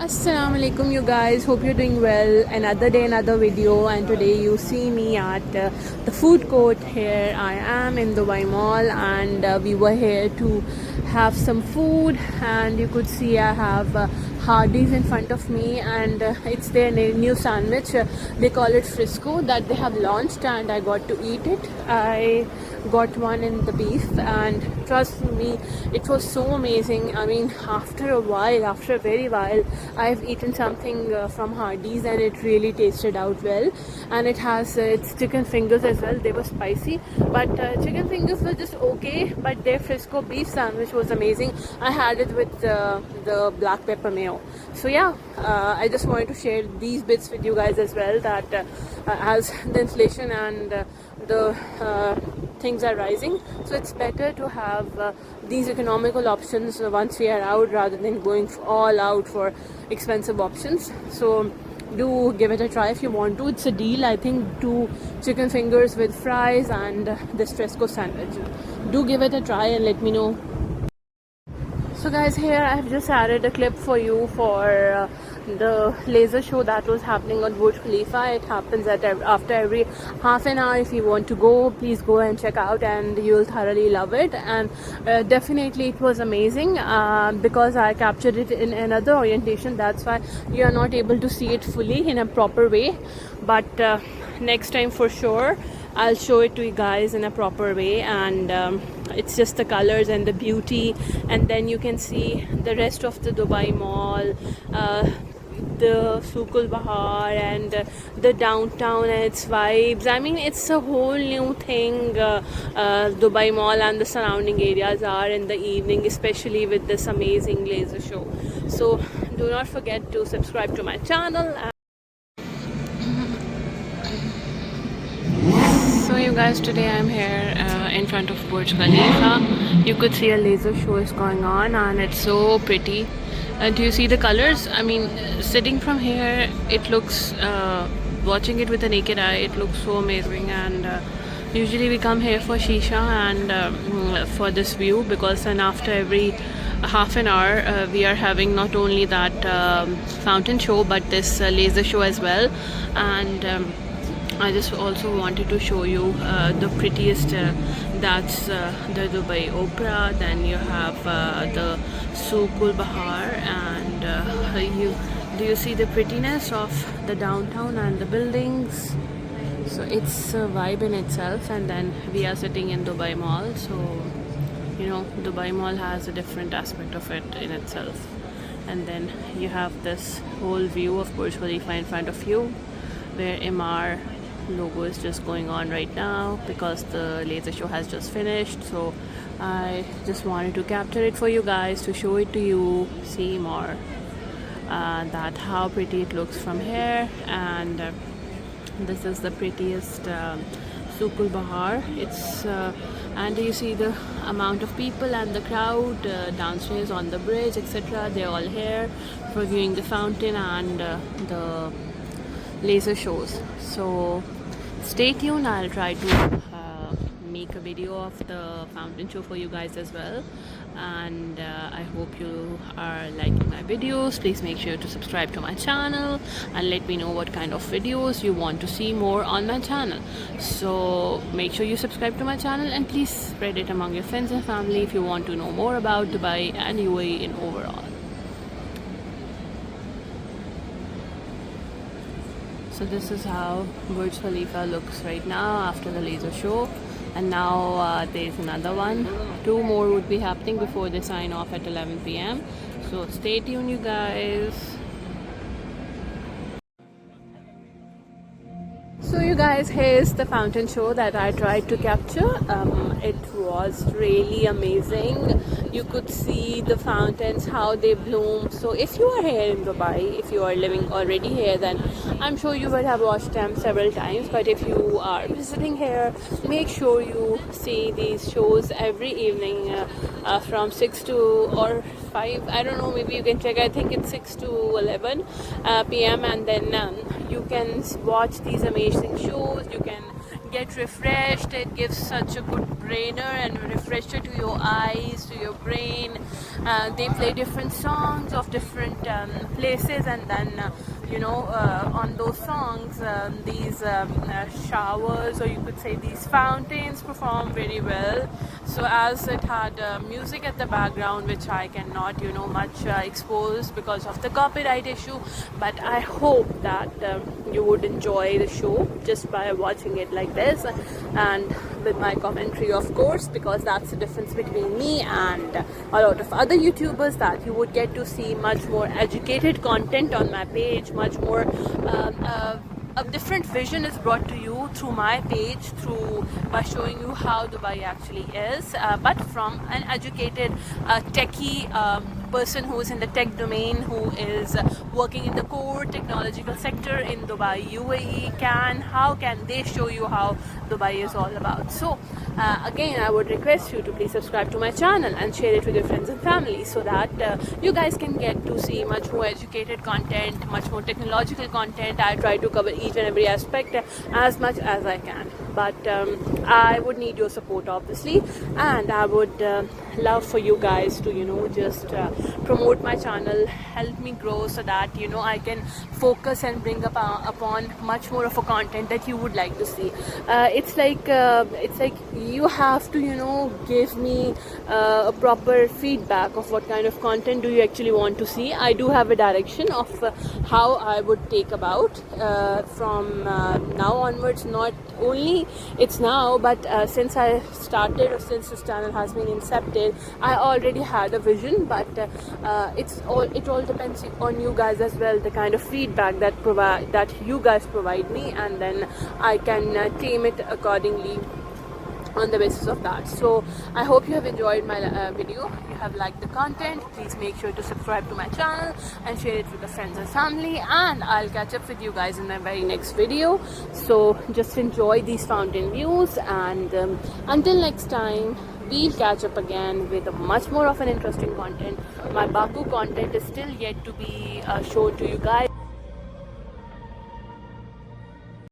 Assalamu alaikum you guys, hope you're doing well. Another day, another video, and today you see me at the food court. Here I am in Dubai Mall, and we were here to have some food, and you could see I have Hardee's in front of me, and it's their new sandwich. They call it Frisco that they have launched, and I got to eat it. I got one in the beef, and trust me, it was so amazing. I mean, after a very while, I've eaten something from Hardee's, and it really tasted out well. And it has its chicken fingers as well. They were spicy, but chicken fingers were just okay, but their Frisco beef sandwich was amazing. I had it with the black pepper mayo. So yeah, I just wanted to share these bits with you guys as well, that as the inflation and the things are rising, so it's better to have these economical options once we are out, rather than going all out for expensive options. So do give it a try if you want to. It's a deal. I think 2 chicken fingers with fries and this Fresco sandwich. Do give it a try and let me know. So guys, here I've just added a clip for you for the laser show that was happening on Burj Khalifa. It happens after every half an hour. If you want to go, please go and check out, and you'll thoroughly love it. And definitely it was amazing because I captured it in another orientation. That's why you are not able to see it fully in a proper way. But next time for sure, I'll show it to you guys in a proper way, and it's just the colors and the beauty, and then you can see the rest of the Dubai Mall, the Souk Bahar, and the downtown and its vibes. I mean, it's a whole new thing. Dubai Mall and the surrounding areas are in the evening, especially with this amazing laser show. So do not forget to subscribe to my channel. So you guys, today I'm here in front of Burj Khalifa. You could see a laser show is going on, and it's so pretty. Do you see the colors? I mean, sitting from here, it looks, watching it with the naked eye, it looks so amazing. And usually we come here for shisha and for this view, because then after every half an hour we are having not only that fountain show, but this laser show as well. And I just also wanted to show you the prettiest, that's the Dubai Opera. Then you have the Souk Bahar, and do you see the prettiness of the downtown and the buildings? So it's a vibe in itself. And then we are sitting in Dubai Mall, so you know, Dubai Mall has a different aspect of it in itself. And then you have this whole view of Burj Khalifa in front of you, where Emaar logo is just going on right now because the laser show has just finished. So I just wanted to capture it for you guys to show it to you, see more that how pretty it looks from here. And this is the prettiest Souk Bahar. It's and you see the amount of people and the crowd downstairs on the bridge, etc. They're all here for viewing the fountain and the laser shows. So stay tuned. I'll try to make a video of the fountain show for you guys as well. And I hope you are liking my videos. Please make sure to subscribe to my channel and let me know what kind of videos you want to see more on my channel. So make sure you subscribe to my channel, and please spread it among your friends and family if you want to know more about Dubai and UAE in overall. So this is how Burj Khalifa looks right now after the laser show. And now there's another one. 2 more would be happening before they sign off at 11 p.m. So stay tuned, you guys. So you guys, here's the fountain show that I tried to capture. It was really amazing. You could see the fountains, how they bloom. So if you are here in Dubai, if you are living already here, then I'm sure you would have watched them several times. But if you are visiting here, make sure you see these shows every evening from 6 to or 5, I don't know, maybe you can check. I think it's 6 to 11 p.m. and then you can watch these amazing shows. You can get refreshed. It gives such a good brainer and refresher to your eyes, to your brain. They play different songs of different places, and then on those songs these showers, or you could say these fountains, perform very well. So as it had music at the background, which I cannot much expose because of the copyright issue, but I hope that you would enjoy the show just by watching it like this, and with my commentary, of course, because that's the difference between me and a lot of other YouTubers, that you would get to see much more educated content on my page, much more a different vision is brought to you through my page, through by showing you how Dubai actually is, but from an educated techie person who is in the tech domain, who is working in the core technological sector in Dubai, UAE. How can they show you how Dubai is all about? So again, I would request you to please subscribe to my channel and share it with your friends and family, so that you guys can get to see much more educated content, much more technological content. I try to cover each and every aspect as much as I can, but I would need your support, obviously, and I would love for you guys to just promote my channel, help me grow, so that I can focus and bring upon much more of a content that you would like to see. It's like you have to give me a proper feedback of what kind of content do you actually want to see. I do have a direction of how I would take about from now onwards. Not only it's now, but since I started, or since this channel has been incepted, I already had a vision, but it all depends on you guys as well, the kind of feedback that you guys provide me, and then I can tame it accordingly on the basis of that. So I hope you have enjoyed my video. If you have liked the content, please make sure to subscribe to my channel and share it with your friends and family, and I'll catch up with you guys in my very next video. So just enjoy these fountain views, and until next time, we'll catch up again with much more of an interesting content. My Baku content is still yet to be shown to you guys.